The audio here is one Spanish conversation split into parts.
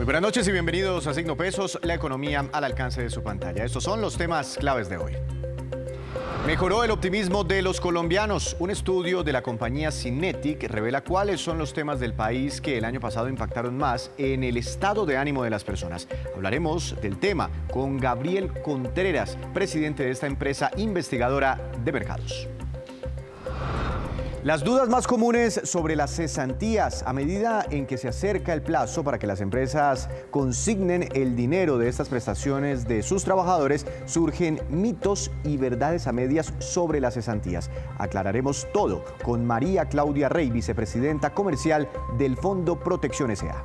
Muy buenas noches y bienvenidos a Signo Pesos, la economía al alcance de su pantalla. Estos son los temas claves de hoy. Mejoró el optimismo de los colombianos. Un estudio de la compañía Cinetic revela cuáles son los temas del país que el año pasado impactaron más en el estado de ánimo de las personas. Hablaremos del tema con Gabriel Contreras, presidente de esta empresa investigadora de mercados. Las dudas más comunes sobre las cesantías. A medida en que se acerca el plazo para que las empresas consignen el dinero de estas prestaciones de sus trabajadores, surgen mitos y verdades a medias sobre las cesantías. Aclararemos todo con María Claudia Rey, vicepresidenta comercial del Fondo Protección S.A.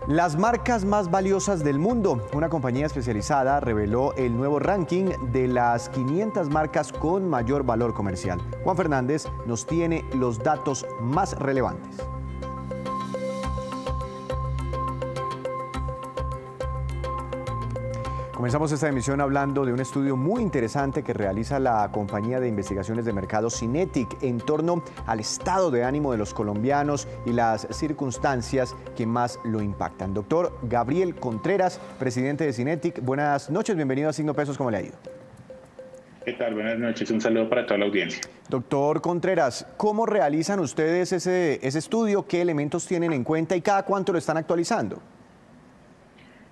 Las marcas más valiosas del mundo. Una compañía especializada reveló el nuevo ranking de las 500 marcas con mayor valor comercial. Juan Fernández nos tiene los datos más relevantes. Comenzamos esta emisión hablando de un estudio muy interesante que realiza la compañía de investigaciones de mercado Cinetic en torno al estado de ánimo de los colombianos y las circunstancias que más lo impactan. Doctor Gabriel Contreras, presidente de Cinetic, buenas noches, bienvenido a Signo Pesos, ¿cómo le ha ido? ¿Qué tal? Buenas noches, un saludo para toda la audiencia. Doctor Contreras, ¿cómo realizan ustedes ese estudio? ¿Qué elementos tienen en cuenta y cada cuánto lo están actualizando?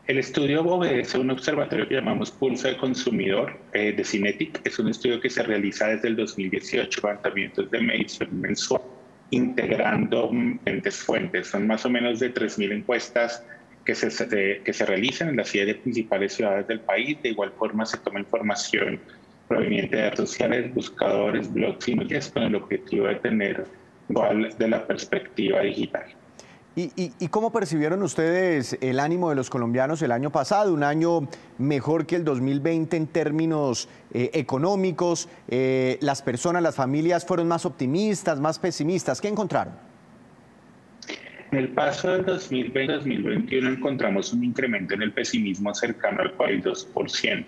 El estudio obedece a un observatorio que llamamos Pulso de Consumidor de Cinetic. Es un estudio que se realiza desde el 2018, levantamientos de medición mensual, integrando diferentes fuentes. Son más o menos de 3.000 encuestas que se realizan en las 7 principales ciudades del país. De igual forma se toma información proveniente de redes sociales, buscadores, blogs y medios con el objetivo de tener igual de la perspectiva digital. ¿Y cómo percibieron ustedes el ánimo de los colombianos el año pasado? Un año mejor que el 2020 en términos económicos. Las personas, las familias fueron más optimistas, más pesimistas. ¿Qué encontraron? En el paso del 2020 al 2021 encontramos un incremento en el pesimismo cercano al 42%.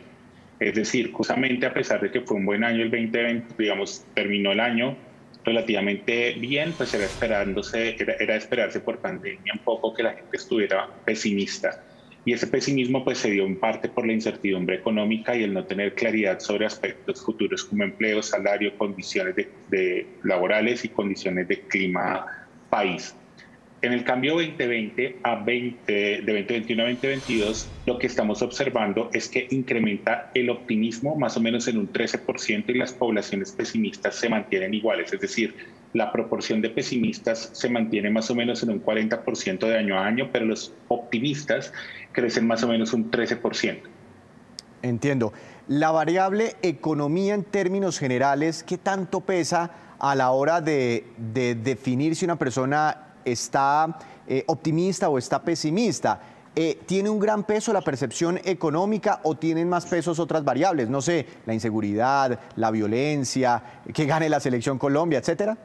Es decir, justamente a pesar de que fue un buen año el 2020, digamos, terminó el año relativamente bien, pues era esperarse por pandemia un poco que la gente estuviera pesimista. Y ese pesimismo pues se dio en parte por la incertidumbre económica y el no tener claridad sobre aspectos futuros como empleo, salario, condiciones laborales y condiciones de clima país. En el cambio de 2021 a 2022, lo que estamos observando es que incrementa el optimismo más o menos en un 13% y las poblaciones pesimistas se mantienen iguales. Es decir, la proporción de pesimistas se mantiene más o menos en un 40% de año a año, pero los optimistas crecen más o menos un 13%. Entiendo. La variable economía en términos generales, ¿qué tanto pesa a la hora de definir si una persona está optimista o está pesimista? ¿Tiene un gran peso la percepción económica o tienen más pesos otras variables? No sé, la inseguridad, la violencia, que gane la selección Colombia, etcétera.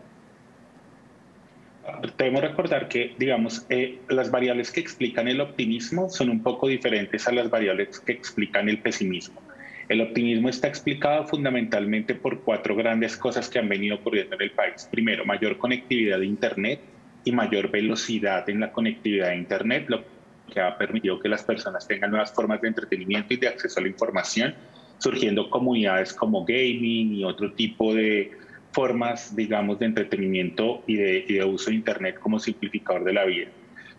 Debemos recordar que, digamos, las variables que explican el optimismo son un poco diferentes a las variables que explican el pesimismo. El optimismo está explicado fundamentalmente por 4 grandes cosas que han venido ocurriendo en el país. Primero, mayor conectividad de Internet y mayor velocidad en la conectividad de Internet, lo que ha permitido que las personas tengan nuevas formas de entretenimiento y de acceso a la información, surgiendo comunidades como gaming y otro tipo de formas, digamos, de entretenimiento y de uso de Internet como simplificador de la vida.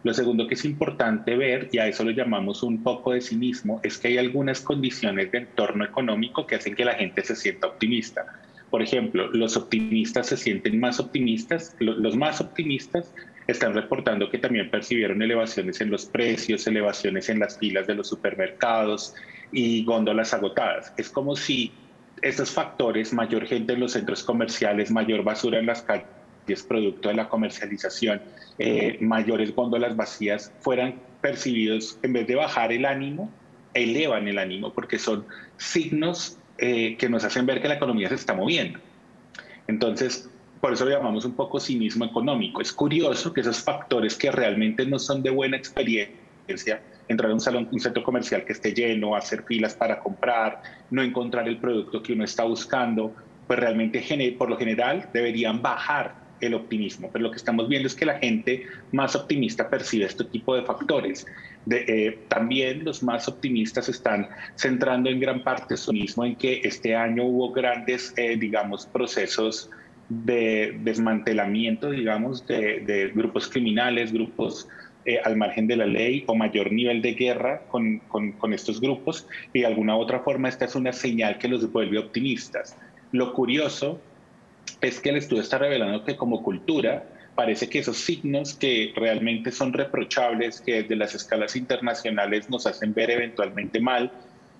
Lo segundo que es importante ver, y a eso lo llamamos un poco de cinismo, es que hay algunas condiciones de entorno económico que hacen que la gente se sienta optimista. Por ejemplo, los optimistas se sienten más optimistas, los más optimistas están reportando que también percibieron elevaciones en los precios, elevaciones en las filas de los supermercados y góndolas agotadas. Es como si estos factores, mayor gente en los centros comerciales, mayor basura en las calles, producto de la comercialización, mayores góndolas vacías, fueran percibidos, en vez de bajar el ánimo, elevan el ánimo, porque son signos que nos hacen ver que la economía se está moviendo. Entonces, por eso lo llamamos un poco cinismo económico. Es curioso que esos factores que realmente no son de buena experiencia, entrar a un salón, un centro comercial que esté lleno, hacer filas para comprar, no encontrar el producto que uno está buscando, pues realmente por lo general deberían bajar el optimismo, pero lo que estamos viendo es que la gente más optimista percibe este tipo de factores. También los más optimistas están centrando en gran parte su mismo en que este año hubo grandes, digamos, procesos de desmantelamiento, digamos, de grupos criminales, grupos al margen de la ley o mayor nivel de guerra con estos grupos y de alguna u otra forma esta es una señal que los vuelve optimistas. Lo curioso es que el estudio está revelando que como cultura parece que esos signos que realmente son reprochables, que desde las escalas internacionales nos hacen ver eventualmente mal,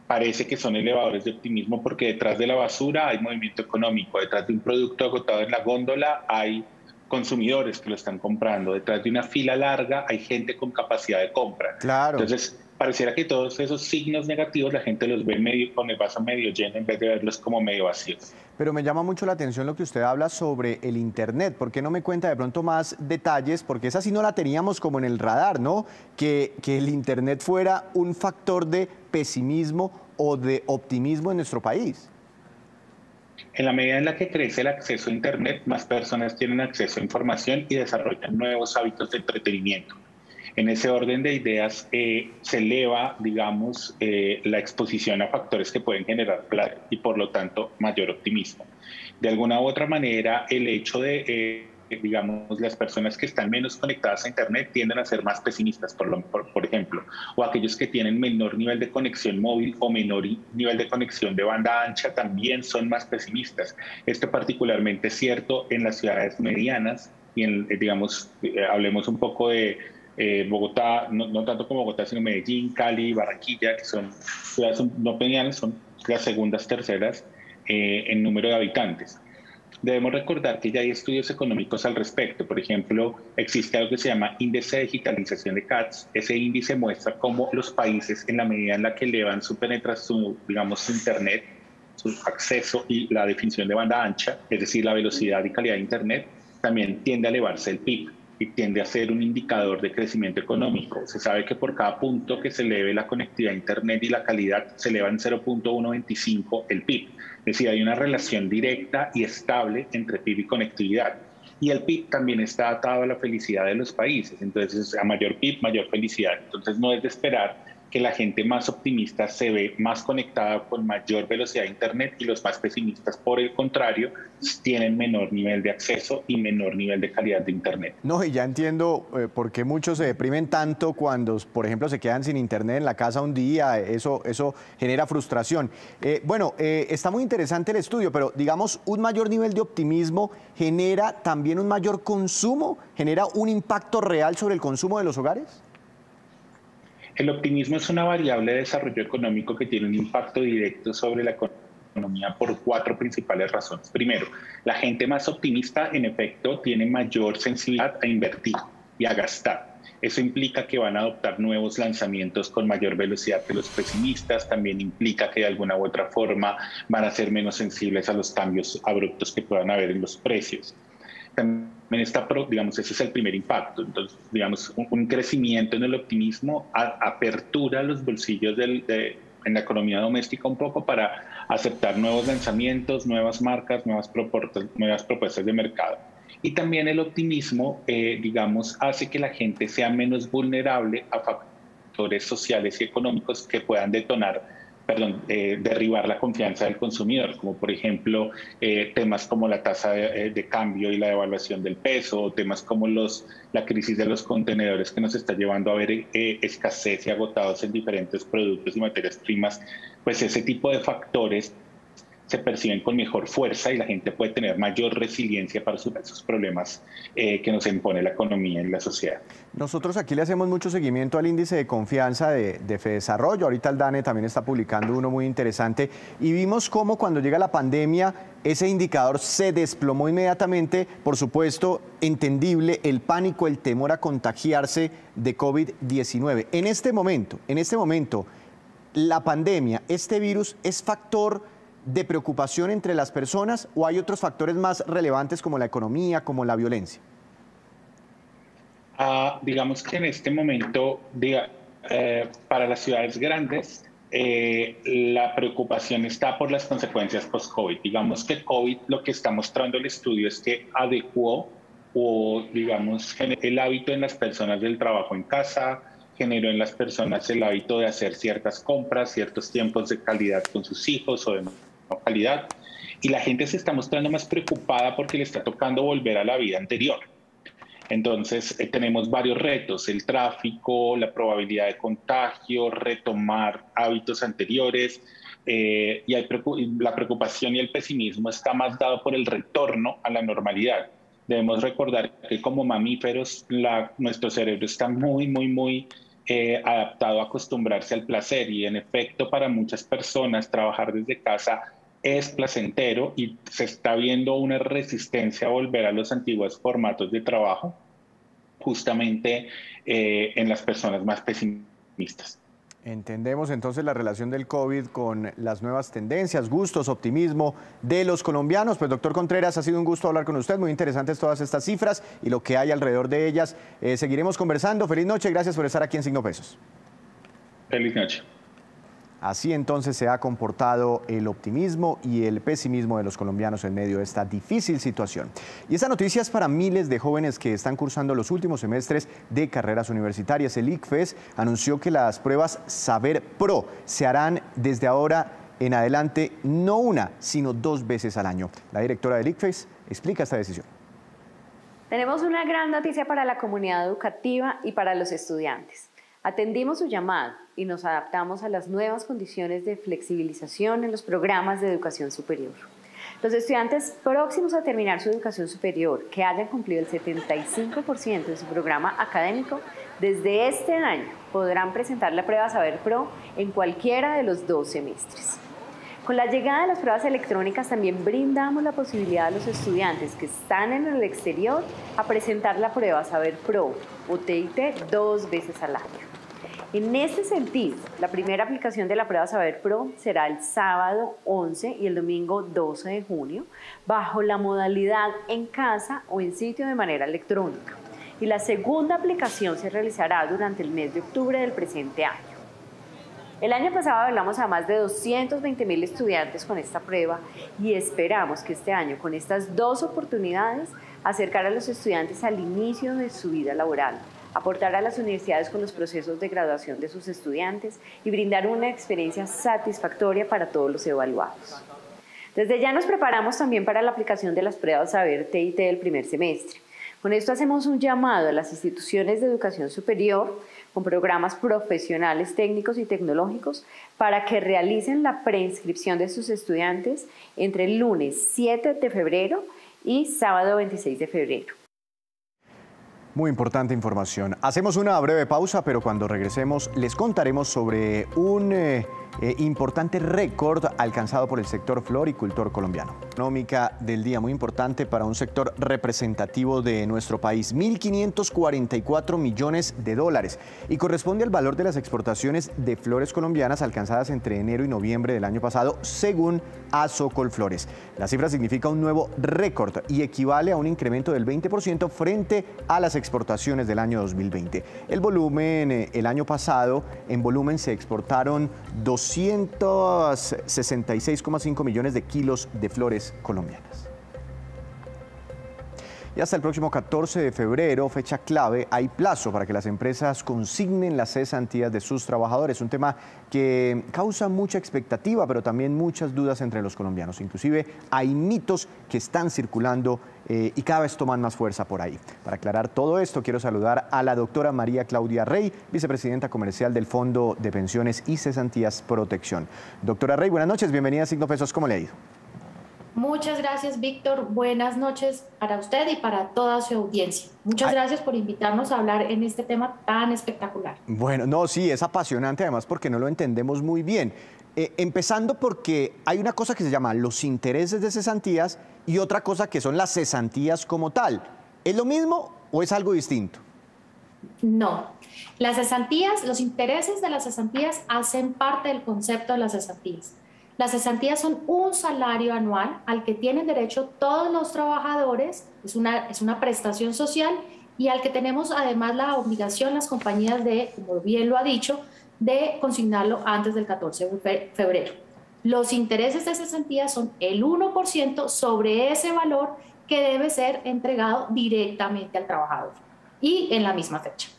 parece que son elevadores de optimismo porque detrás de la basura hay movimiento económico, detrás de un producto agotado en la góndola hay consumidores que lo están comprando, detrás de una fila larga hay gente con capacidad de compra. Claro. Entonces, pareciera que todos esos signos negativos la gente los ve medio, con el vaso medio lleno en vez de verlos como medio vacíos. Pero me llama mucho la atención lo que usted habla sobre el Internet. ¿Por qué no me cuenta de pronto más detalles? Porque esa sí no la teníamos como en el radar, ¿no? Que el Internet fuera un factor de pesimismo o de optimismo en nuestro país. En la medida en la que crece el acceso a Internet, más personas tienen acceso a información y desarrollan nuevos hábitos de entretenimiento. En ese orden de ideas se eleva, digamos, la exposición a factores que pueden generar placer y por lo tanto mayor optimismo. De alguna u otra manera, el hecho de, digamos, las personas que están menos conectadas a Internet tienden a ser más pesimistas, por ejemplo, o aquellos que tienen menor nivel de conexión móvil o menor nivel de conexión de banda ancha también son más pesimistas. Esto particularmente es cierto en las ciudades medianas y, digamos, hablemos un poco de Bogotá, no tanto como Bogotá, sino Medellín, Cali, Barranquilla, que son ciudades no medianas, son las segundas, terceras en número de habitantes. Debemos recordar que ya hay estudios económicos al respecto. Por ejemplo, existe algo que se llama índice de digitalización de CATS. Ese índice muestra cómo los países, en la medida en la que elevan su penetración, digamos, su Internet, su acceso y la definición de banda ancha, es decir, la velocidad y calidad de Internet, también tiende a elevarse el PIB y tiende a ser un indicador de crecimiento económico. Se sabe que por cada punto que se eleve la conectividad a Internet y la calidad, se eleva en 0.125 el PIB. Es decir, hay una relación directa y estable entre PIB y conectividad. Y el PIB también está atado a la felicidad de los países. Entonces, a mayor PIB, mayor felicidad. Entonces, no es de esperar que la gente más optimista se ve más conectada con mayor velocidad de Internet y los más pesimistas, por el contrario, tienen menor nivel de acceso y menor nivel de calidad de Internet. No, y ya entiendo por qué muchos se deprimen tanto cuando, por ejemplo, se quedan sin Internet en la casa un día. Eso genera frustración. Está muy interesante el estudio, pero digamos, un mayor nivel de optimismo genera también un mayor consumo, genera un impacto real sobre el consumo de los hogares. El optimismo es una variable de desarrollo económico que tiene un impacto directo sobre la economía por 4 principales razones. Primero, la gente más optimista, en efecto, tiene mayor sensibilidad a invertir y a gastar. Eso implica que van a adoptar nuevos lanzamientos con mayor velocidad que los pesimistas, también implica que de alguna u otra forma van a ser menos sensibles a los cambios abruptos que puedan haber en los precios. También está, digamos, ese es el primer impacto. Entonces, digamos, un crecimiento en el optimismo apertura los bolsillos en la economía doméstica un poco para aceptar nuevos lanzamientos, nuevas marcas, nuevas propuestas de mercado. Y también el optimismo, digamos, hace que la gente sea menos vulnerable a factores sociales y económicos que puedan derribar la confianza del consumidor, como por ejemplo temas como la tasa de cambio y la devaluación del peso, o temas como la crisis de los contenedores que nos está llevando a ver escasez y agotados en diferentes productos y materias primas. Pues ese tipo de factores se perciben con mejor fuerza y la gente puede tener mayor resiliencia para superar esos problemas que nos impone la economía y la sociedad. Nosotros aquí le hacemos mucho seguimiento al índice de confianza de Fedesarrollo. Ahorita el DANE también está publicando uno muy interesante y vimos cómo cuando llega la pandemia ese indicador se desplomó inmediatamente. Por supuesto, entendible el pánico, el temor a contagiarse de COVID-19. En este momento, la pandemia, este virus es factor de preocupación entre las personas o hay otros factores más relevantes como la economía, como la violencia? Digamos que en este momento, para las ciudades grandes, la preocupación está por las consecuencias post-COVID. Digamos que COVID lo que está mostrando el estudio es que adecuó o digamos, el hábito en las personas del trabajo en casa, generó en las personas el hábito de hacer ciertas compras, ciertos tiempos de calidad con sus hijos o de no calidad, y la gente se está mostrando más preocupada porque le está tocando volver a la vida anterior. Entonces, tenemos varios retos: el tráfico, la probabilidad de contagio, retomar hábitos anteriores, la preocupación y el pesimismo está más dado por el retorno a la normalidad. Debemos recordar que como mamíferos, nuestro cerebro está muy adaptado a acostumbrarse al placer, y en efecto para muchas personas trabajar desde casa es placentero y se está viendo una resistencia a volver a los antiguos formatos de trabajo, justamente en las personas más pesimistas. Entendemos entonces la relación del COVID con las nuevas tendencias, gustos, optimismo de los colombianos. Pues doctor Contreras, ha sido un gusto hablar con usted, muy interesantes todas estas cifras y lo que hay alrededor de ellas. Seguiremos conversando. Feliz noche, gracias por estar aquí en Signo Pesos. Feliz noche. Así entonces se ha comportado el optimismo y el pesimismo de los colombianos en medio de esta difícil situación. Y esta noticia es para miles de jóvenes que están cursando los últimos semestres de carreras universitarias. El ICFES anunció que las pruebas Saber Pro se harán desde ahora en adelante no una, sino 2 veces al año. La directora del ICFES explica esta decisión. Tenemos una gran noticia para la comunidad educativa y para los estudiantes. Atendimos su llamado y nos adaptamos a las nuevas condiciones de flexibilización en los programas de educación superior. Los estudiantes próximos a terminar su educación superior, que hayan cumplido el 75% de su programa académico, desde este año podrán presentar la prueba Saber Pro en cualquiera de los 2 semestres. Con la llegada de las pruebas electrónicas también brindamos la posibilidad a los estudiantes que están en el exterior a presentar la prueba Saber Pro o TIT 2 veces al año. En este sentido, la primera aplicación de la prueba Saber Pro será el sábado 11 y el domingo 12 de junio, bajo la modalidad en casa o en sitio de manera electrónica. Y la segunda aplicación se realizará durante el mes de octubre del presente año. El año pasado hablamos a más de 220.000 estudiantes con esta prueba y esperamos que este año, con estas 2 oportunidades, acercar a los estudiantes al inicio de su vida laboral, aportar a las universidades con los procesos de graduación de sus estudiantes y brindar una experiencia satisfactoria para todos los evaluados. Desde ya nos preparamos también para la aplicación de las pruebas Saber TIT del primer semestre. Con esto hacemos un llamado a las instituciones de educación superior con programas profesionales, técnicos y tecnológicos para que realicen la preinscripción de sus estudiantes entre el lunes 7 de febrero y sábado 26 de febrero. Muy importante información. Hacemos una breve pausa, pero cuando regresemos les contaremos sobre un importante récord alcanzado por el sector floricultor colombiano. Económica del día muy importante para un sector representativo de nuestro país, 1.544 millones de dólares, y corresponde al valor de las exportaciones de flores colombianas alcanzadas entre enero y noviembre del año pasado, según Asocolflores. La cifra significa un nuevo récord y equivale a un incremento del 20% frente a las exportaciones del año 2020. El volumen, el año pasado, en volumen se exportaron 266,5 millones de kilos de flores colombianas. Y hasta el próximo 14 de febrero, fecha clave, hay plazo para que las empresas consignen las cesantías de sus trabajadores. Un tema que causa mucha expectativa, pero también muchas dudas entre los colombianos. Inclusive hay mitos que están circulando y cada vez toman más fuerza por ahí. Para aclarar todo esto, quiero saludar a la doctora María Claudia Rey, vicepresidenta comercial del Fondo de Pensiones y Cesantías Protección. Doctora Rey, buenas noches, bienvenida a Signo Pesos, ¿cómo le ha ido? Muchas gracias, Víctor. Buenas noches para usted y para toda su audiencia. Muchas gracias por invitarnos a hablar en este tema tan espectacular. Bueno, no, sí, es apasionante además porque no lo entendemos muy bien. Empezando porque hay una cosa que se llama los intereses de cesantías y otra cosa que son las cesantías como tal. ¿Es lo mismo o es algo distinto? No. Las cesantías, los intereses de las cesantías hacen parte del concepto de las cesantías. Las cesantías son un salario anual al que tienen derecho todos los trabajadores, es una prestación social y al que tenemos además la obligación las compañías de, como bien lo ha dicho, de consignarlo antes del 14 de febrero. Los intereses de cesantías son el 1% sobre ese valor que debe ser entregado directamente al trabajador y en la misma fecha.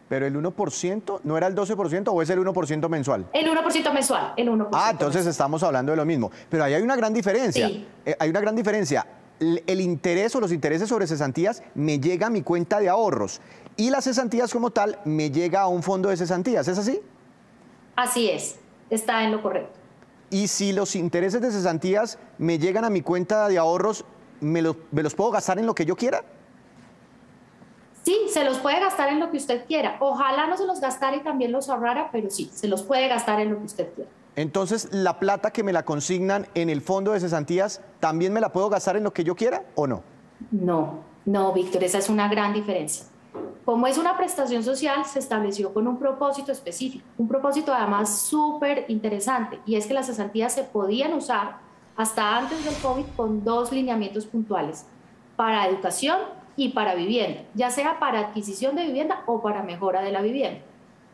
¿Pero el 1% no era el 12% o es el 1% mensual? El 1% mensual, el 1%. Ah, entonces mensual. Estamos hablando de lo mismo. Pero ahí hay una gran diferencia. Sí. Hay una gran diferencia. El interés o los intereses sobre cesantías me llega a mi cuenta de ahorros y las cesantías como tal me llega a un fondo de cesantías. ¿Es así? Así es, está en lo correcto. Y si los intereses de cesantías me llegan a mi cuenta de ahorros, ¿me los puedo gastar en lo que yo quiera? Sí, se los puede gastar en lo que usted quiera. Ojalá no se los gastara y también los ahorrara, pero sí, se los puede gastar en lo que usted quiera. Entonces, ¿la plata que me la consignan en el fondo de cesantías también me la puedo gastar en lo que yo quiera o no? No, Víctor, esa es una gran diferencia. Como es una prestación social, se estableció con un propósito específico, un propósito además súper interesante, y es que las cesantías se podían usar hasta antes del COVID con 2 lineamientos puntuales, para educación y para vivienda, ya sea para adquisición de vivienda o para mejora de la vivienda.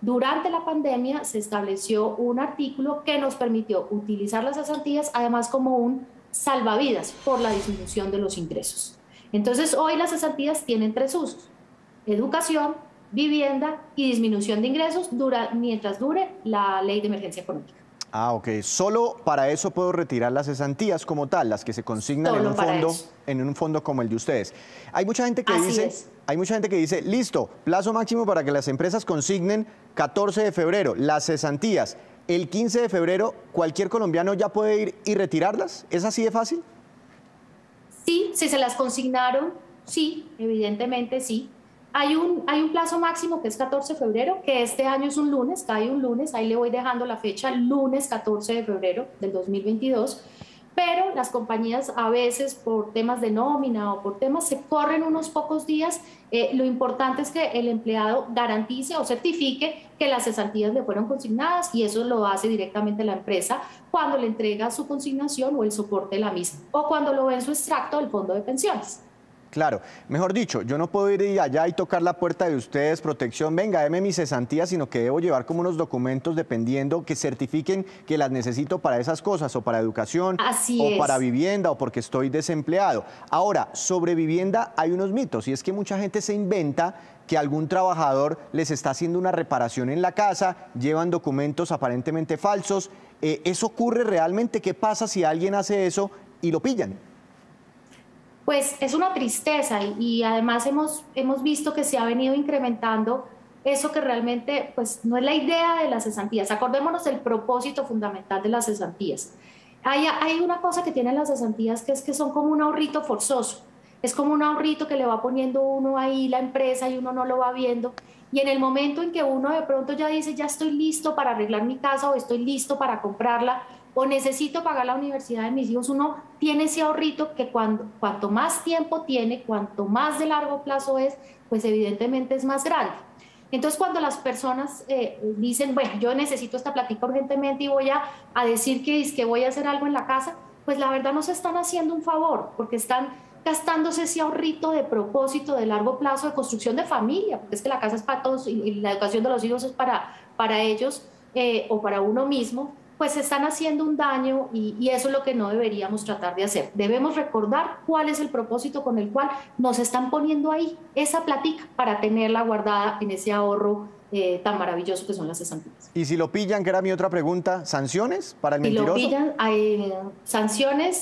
Durante la pandemia se estableció un artículo que nos permitió utilizar las cesantías además como un salvavidas por la disminución de los ingresos. Entonces hoy las cesantías tienen 3 usos: educación, vivienda y disminución de ingresos mientras dure la ley de emergencia económica. Ah, ok. Solo para eso puedo retirar las cesantías como tal, las que se consignan en un fondo como el de ustedes. Hay mucha gente que dice, listo, plazo máximo para que las empresas consignen 14 de febrero, las cesantías. El 15 de febrero, ¿cualquier colombiano ya puede ir y retirarlas? ¿Es así de fácil? Sí, si se las consignaron, sí, evidentemente sí. Hay un plazo máximo que es 14 de febrero, que este año es un lunes, cae un lunes, ahí le voy dejando la fecha, lunes 14 de febrero del 2022, pero las compañías a veces por temas de nómina o por temas se corren unos pocos días. Lo importante es que el empleado garantice o certifique que las cesantías le fueron consignadas, y eso lo hace directamente la empresa cuando le entrega su consignación o el soporte de la misma, o cuando lo ve en su extracto del fondo de pensiones. Claro, mejor dicho, yo no puedo ir allá y tocar la puerta de ustedes, protección, venga, deme mis cesantías, sino que debo llevar como unos documentos dependiendo que certifiquen que las necesito para esas cosas, o para educación, para vivienda, o porque estoy desempleado. Ahora, sobre vivienda hay unos mitos, y es que mucha gente se inventa que algún trabajador les está haciendo una reparación en la casa, llevan documentos aparentemente falsos. ¿Eso ocurre realmente? ¿Qué pasa si alguien hace eso y lo pillan? Pues es una tristeza, y además hemos visto que se ha venido incrementando eso que realmente pues, no es la idea de las cesantías. Acordémonos del propósito fundamental de las cesantías. Hay una cosa que tienen las cesantías, que es que son como un ahorrito forzoso. Es como un ahorrito que le va poniendo uno ahí la empresa y uno no lo va viendo. Y en el momento en que uno de pronto ya dice, ya estoy listo para arreglar mi casa, o estoy listo para comprarla, o necesito pagar la universidad de mis hijos, uno tiene ese ahorrito que cuanto más tiempo tiene, cuanto más de largo plazo es, pues evidentemente es más grande. Entonces, cuando las personas dicen, bueno, yo necesito esta plática urgentemente y voy a decir que voy a hacer algo en la casa, pues la verdad no se están haciendo un favor, porque están gastándose ese ahorrito de propósito de largo plazo de construcción de familia, porque es que la casa es para todos y la educación de los hijos es para ellos o para uno mismo. Pues se están haciendo un daño, y eso es lo que no deberíamos tratar de hacer. Debemos recordar cuál es el propósito con el cual nos están poniendo ahí esa plática para tenerla guardada en ese ahorro tan maravilloso que son las cesantías. Y si lo pillan, que era mi otra pregunta, ¿sanciones para el mentiroso? Si lo pillan, hay sanciones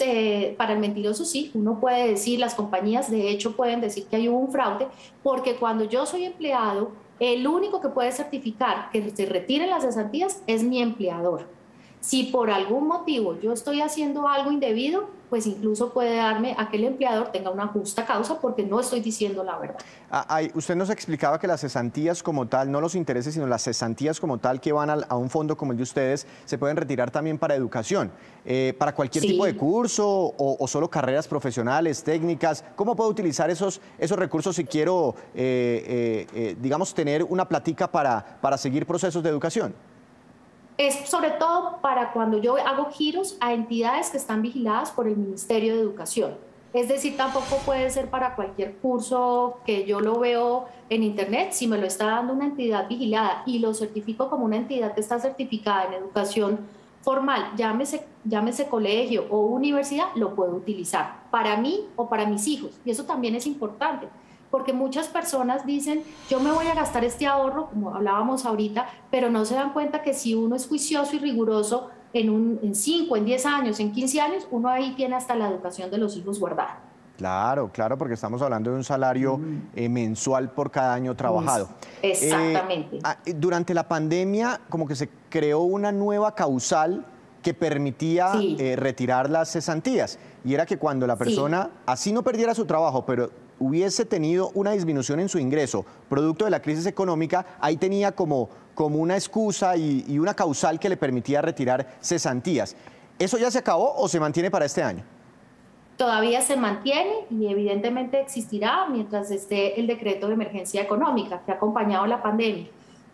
para el mentiroso, sí. Uno puede decir, las compañías de hecho pueden decir que hay un fraude, porque cuando yo soy empleado, el único que puede certificar que se retiren las cesantías es mi empleador. Si por algún motivo yo estoy haciendo algo indebido, pues incluso puede darme a que el empleador tenga una justa causa porque no estoy diciendo la verdad. Usted nos explicaba que las cesantías como tal, no los intereses, sino las cesantías como tal que van a un fondo como el de ustedes, se pueden retirar también para educación, para cualquier tipo de curso o solo carreras profesionales, técnicas. ¿Cómo puedo utilizar esos recursos si quiero, digamos, tener una plática para seguir procesos de educación? Es sobre todo para cuando yo hago giros a entidades que están vigiladas por el Ministerio de Educación. Es decir, tampoco puede ser para cualquier curso que yo lo veo en internet. Si me lo está dando una entidad vigilada y lo certifico como una entidad que está certificada en educación formal, llámese colegio o universidad, lo puedo utilizar para mí o para mis hijos. Y eso también es importante, porque muchas personas dicen, yo me voy a gastar este ahorro, como hablábamos ahorita, pero no se dan cuenta que si uno es juicioso y riguroso, en 5, en 10 años, en 15 años, uno ahí tiene hasta la educación de los hijos guardada. Claro, claro, porque estamos hablando de un salario mensual por cada año trabajado. Exactamente. Durante la pandemia, como que se creó una nueva causal que permitía retirar las cesantías. Y era que cuando la persona, así no perdiera su trabajo, pero hubiese tenido una disminución en su ingreso, producto de la crisis económica, ahí tenía como una excusa y una causal que le permitía retirar cesantías. ¿Eso ya se acabó o se mantiene para este año? Todavía se mantiene y evidentemente existirá mientras esté el decreto de emergencia económica que ha acompañado la pandemia.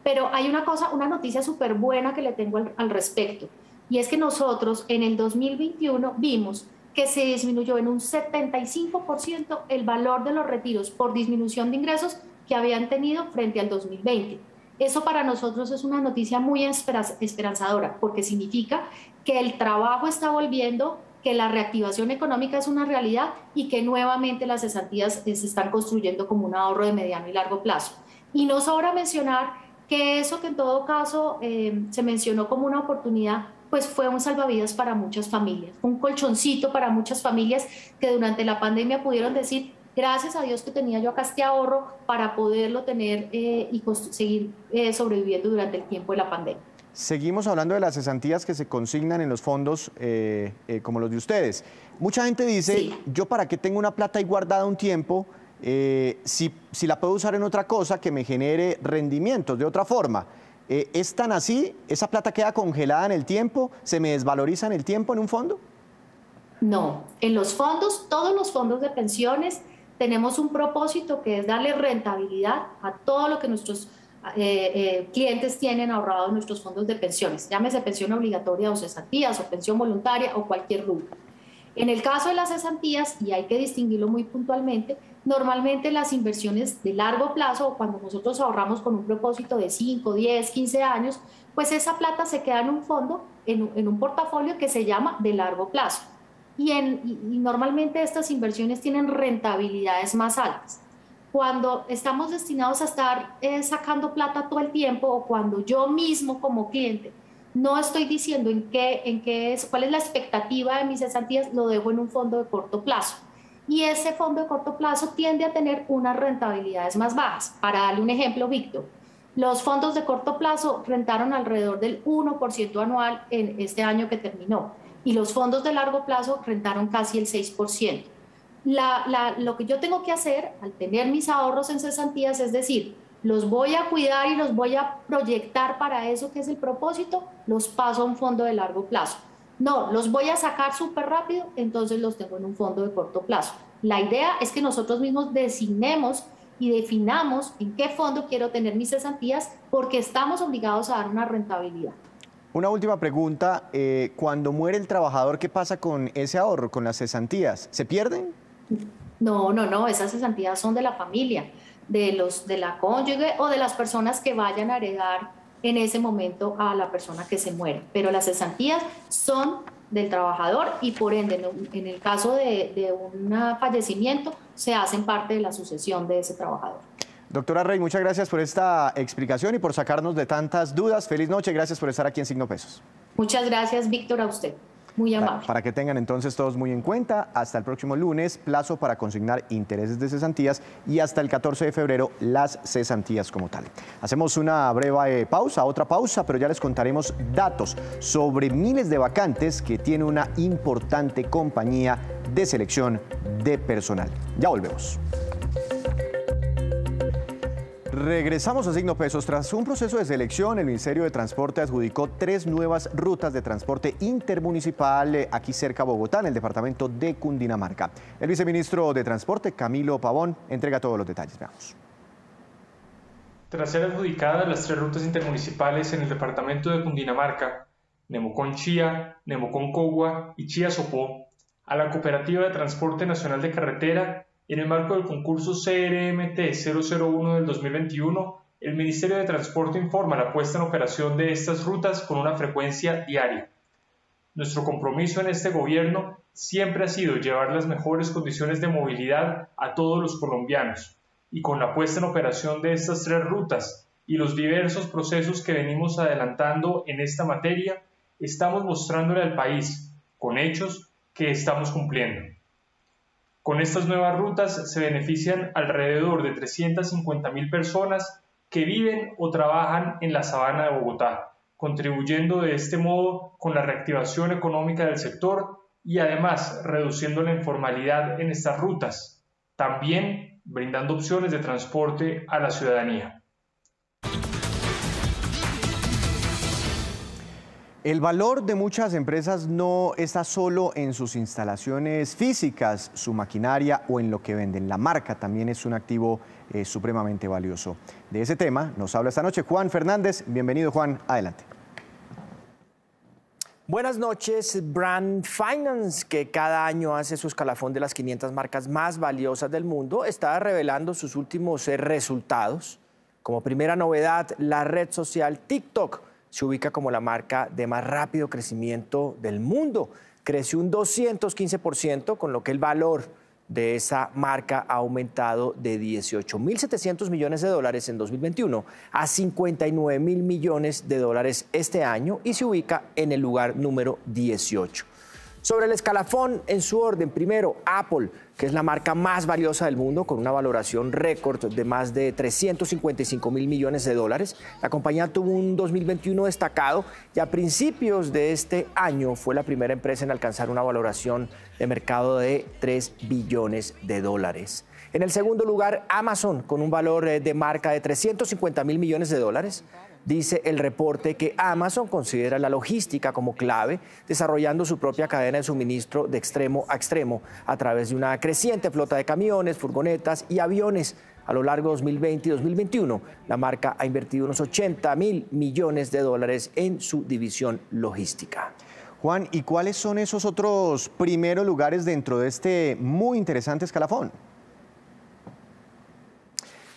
Pero hay una noticia súper buena que le tengo al respecto, y es que nosotros en el 2021 vimos que se disminuyó en un 75% el valor de los retiros por disminución de ingresos que habían tenido frente al 2020. Eso para nosotros es una noticia muy esperanzadora, porque significa que el trabajo está volviendo, que la reactivación económica es una realidad y que nuevamente las cesantías se están construyendo como un ahorro de mediano y largo plazo. Y no sobra mencionar que eso que en todo caso se mencionó como una oportunidad, pues fue un salvavidas para muchas familias, un colchoncito para muchas familias que durante la pandemia pudieron decir, gracias a Dios que tenía yo acá este ahorro para poderlo tener y seguir sobreviviendo durante el tiempo de la pandemia. Seguimos hablando de las cesantías que se consignan en los fondos como los de ustedes. Mucha gente dice, yo para qué tengo una plata ahí guardada un tiempo, si la puedo usar en otra cosa que me genere rendimientos de otra forma. ¿Es tan así? ¿Esa plata queda congelada en el tiempo? ¿Se me desvaloriza en el tiempo en un fondo? No, en los fondos, todos los fondos de pensiones, tenemos un propósito que es darle rentabilidad a todo lo que nuestros clientes tienen ahorrado en nuestros fondos de pensiones, llámese pensión obligatoria o cesantías o pensión voluntaria o cualquier rubro. En el caso de las cesantías, y hay que distinguirlo muy puntualmente, normalmente las inversiones de largo plazo, o cuando nosotros ahorramos con un propósito de 5, 10, 15 años, pues esa plata se queda en un fondo, en un portafolio que se llama de largo plazo. Y normalmente estas inversiones tienen rentabilidades más altas. Cuando estamos destinados a estar sacando plata todo el tiempo, o cuando yo mismo como cliente no estoy diciendo cuál es la expectativa de mis cesantías, lo dejo en un fondo de corto plazo. Y ese fondo de corto plazo tiende a tener unas rentabilidades más bajas. Para darle un ejemplo, Víctor, los fondos de corto plazo rentaron alrededor del 1% anual en este año que terminó, y los fondos de largo plazo rentaron casi el 6%. Lo que yo tengo que hacer al tener mis ahorros en cesantías es decir, los voy a cuidar y los voy a proyectar para eso que es el propósito, los paso a un fondo de largo plazo. No, los voy a sacar súper rápido, entonces los tengo en un fondo de corto plazo. La idea es que nosotros mismos designemos y definamos en qué fondo quiero tener mis cesantías, porque estamos obligados a dar una rentabilidad. Una última pregunta, cuando muere el trabajador, ¿qué pasa con ese ahorro, con las cesantías? ¿Se pierden? No, esas cesantías son de la familia, de la cónyuge o de las personas que vayan a heredar en ese momento a la persona que se muere. Pero las cesantías son del trabajador y por ende, en el caso de un fallecimiento, se hacen parte de la sucesión de ese trabajador. Doctora Rey, muchas gracias por esta explicación y por sacarnos de tantas dudas. Feliz noche, gracias por estar aquí en Signo Pesos. Muchas gracias, Víctor, a usted. Muy amable. Para que tengan entonces todos muy en cuenta, hasta el próximo lunes, plazo para consignar intereses de cesantías, y hasta el 14 de febrero las cesantías como tal. Hacemos una breve pausa, otra pausa, pero ya les contaremos datos sobre miles de vacantes que tiene una importante compañía de selección de personal. Ya volvemos. Regresamos a Signo Pesos. Tras un proceso de selección, el Ministerio de Transporte adjudicó 3 nuevas rutas de transporte intermunicipal aquí cerca a Bogotá, en el departamento de Cundinamarca. El viceministro de Transporte, Camilo Pavón, entrega todos los detalles. Veamos. Tras ser adjudicadas las 3 rutas intermunicipales en el departamento de Cundinamarca, Nemocón-Chía, Nemocón-Cogua y Chía-Sopó, a la Cooperativa de Transporte Nacional de Carretera, en el marco del concurso CRMT 001 del 2021, el Ministerio de Transporte informa la puesta en operación de estas rutas con una frecuencia diaria. Nuestro compromiso en este gobierno siempre ha sido llevar las mejores condiciones de movilidad a todos los colombianos, y con la puesta en operación de estas 3 rutas y los diversos procesos que venimos adelantando en esta materia, estamos mostrándole al país, con hechos, que estamos cumpliendo. Con estas nuevas rutas se benefician alrededor de 350.000 personas que viven o trabajan en la sabana de Bogotá, contribuyendo de este modo con la reactivación económica del sector y además reduciendo la informalidad en estas rutas, también brindando opciones de transporte a la ciudadanía. El valor de muchas empresas no está solo en sus instalaciones físicas, su maquinaria o en lo que venden. La marca también es un activo supremamente valioso. De ese tema nos habla esta noche Juan Fernández. Bienvenido, Juan. Adelante. Buenas noches. Brand Finance, que cada año hace su escalafón de las 500 marcas más valiosas del mundo, está revelando sus últimos resultados. Como primera novedad, la red social TikTok se ubica como la marca de más rápido crecimiento del mundo. Creció un 215%, con lo que el valor de esa marca ha aumentado de 18.700 millones de dólares en 2021 a 59.000 millones de dólares este año y se ubica en el lugar número 18. Sobre el escalafón, en su orden, primero Apple, que es la marca más valiosa del mundo con una valoración récord de más de 355.000 millones de dólares. La compañía tuvo un 2021 destacado y a principios de este año fue la primera empresa en alcanzar una valoración de mercado de 3 billones de dólares. En el segundo lugar, Amazon, con un valor de marca de 350.000 millones de dólares. Dice el reporte que Amazon considera la logística como clave, desarrollando su propia cadena de suministro de extremo a extremo a través de una creciente flota de camiones, furgonetas y aviones. A lo largo de 2020 y 2021, la marca ha invertido unos 80.000 millones de dólares en su división logística. Juan, ¿y cuáles son esos otros primeros lugares dentro de este muy interesante escalafón?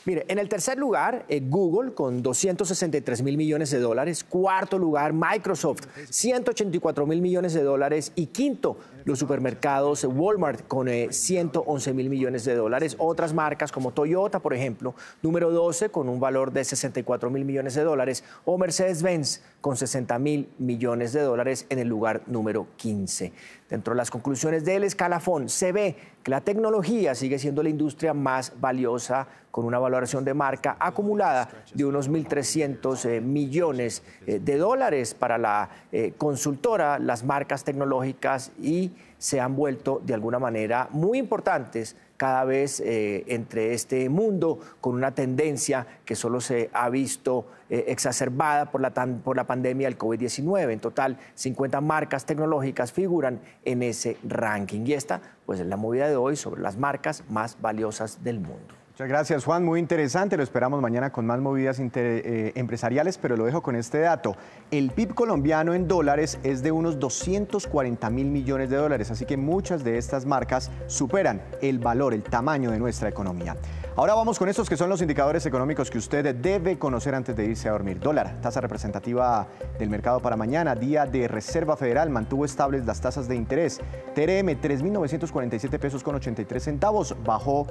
Mire, en el tercer lugar, Google con 263.000 millones de dólares. Cuarto lugar, Microsoft, 184.000 millones de dólares. Y quinto, los supermercados Walmart con 111.000 millones de dólares. Otras marcas como Toyota, por ejemplo, número 12 con un valor de 64.000 millones de dólares. O Mercedes-Benz con 60.000 millones de dólares en el lugar número 15. Dentro de las conclusiones del escalafón se ve que la tecnología sigue siendo la industria más valiosa, con una valoración de marca acumulada de unos 1.300 millones de dólares para la consultora. Las marcas tecnológicas y se han vuelto de alguna manera muy importantes cada vez entre este mundo, con una tendencia que solo se ha visto exacerbada por la pandemia del COVID-19. En total, 50 marcas tecnológicas figuran en ese ranking. Y esta, pues, es la movida de hoy sobre las marcas más valiosas del mundo. Muchas gracias, Juan. Muy interesante. Lo esperamos mañana con más movidas empresariales, pero lo dejo con este dato. El PIB colombiano en dólares es de unos 240.000 millones de dólares, así que muchas de estas marcas superan el valor, el tamaño de nuestra economía. Ahora vamos con estos que son los indicadores económicos que usted debe conocer antes de irse a dormir. Dólar, tasa representativa del mercado para mañana. Día de Reserva Federal, mantuvo estables las tasas de interés. TRM, 3.947 pesos con 83 centavos, bajó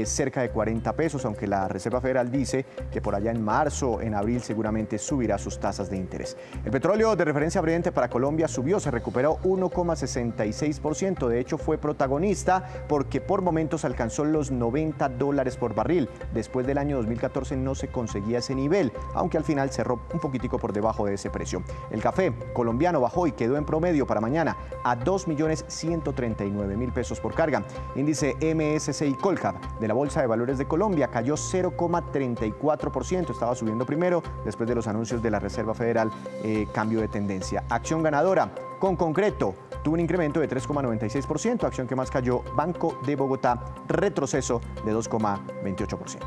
cerca de 40 pesos, aunque la Reserva Federal dice que por allá en marzo, en abril, seguramente subirá sus tasas de interés. El petróleo de referencia Brent para Colombia subió, se recuperó 1,66%. De hecho, fue protagonista porque por momentos alcanzó los $90 por barril. Después del año 2014 no se conseguía ese nivel, aunque al final cerró un poquitico por debajo de ese precio. El café colombiano bajó y quedó en promedio para mañana a 2.139.000 pesos por carga. Índice MSCI Colcap de la Bolsa de Valores de Colombia cayó 0,34%. Estaba subiendo primero, después de los anuncios de la Reserva Federal, cambio de tendencia. Acción ganadora con Concreto tuvo un incremento de 3,96%. Acción que más cayó, Banco de Bogotá, retroceso de 2,28%.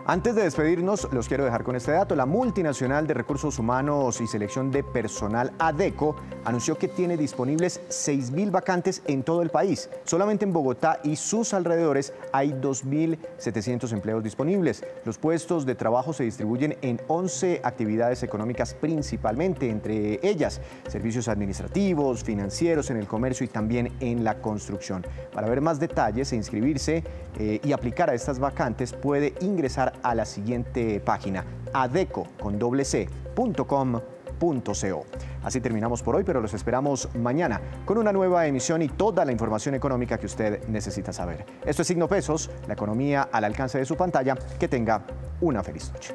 Antes de despedirnos, los quiero dejar con este dato. La multinacional de recursos humanos y selección de personal Adecco anunció que tiene disponibles 6.000 vacantes en todo el país. Solamente en Bogotá y sus alrededores hay 2.700 empleos disponibles. Los puestos de trabajo se distribuyen en 11 actividades económicas principalmente, entre ellas servicios administrativos, financieros, en el comercio y también en la construcción. Para ver más detalles e inscribirse y aplicar a estas vacantes, puede ingresar a la siguiente página, adecco.com.co. Así terminamos por hoy, pero los esperamos mañana con una nueva emisión y toda la información económica que usted necesita saber. Esto es Signo Pesos, la economía al alcance de su pantalla. Que tenga una feliz noche.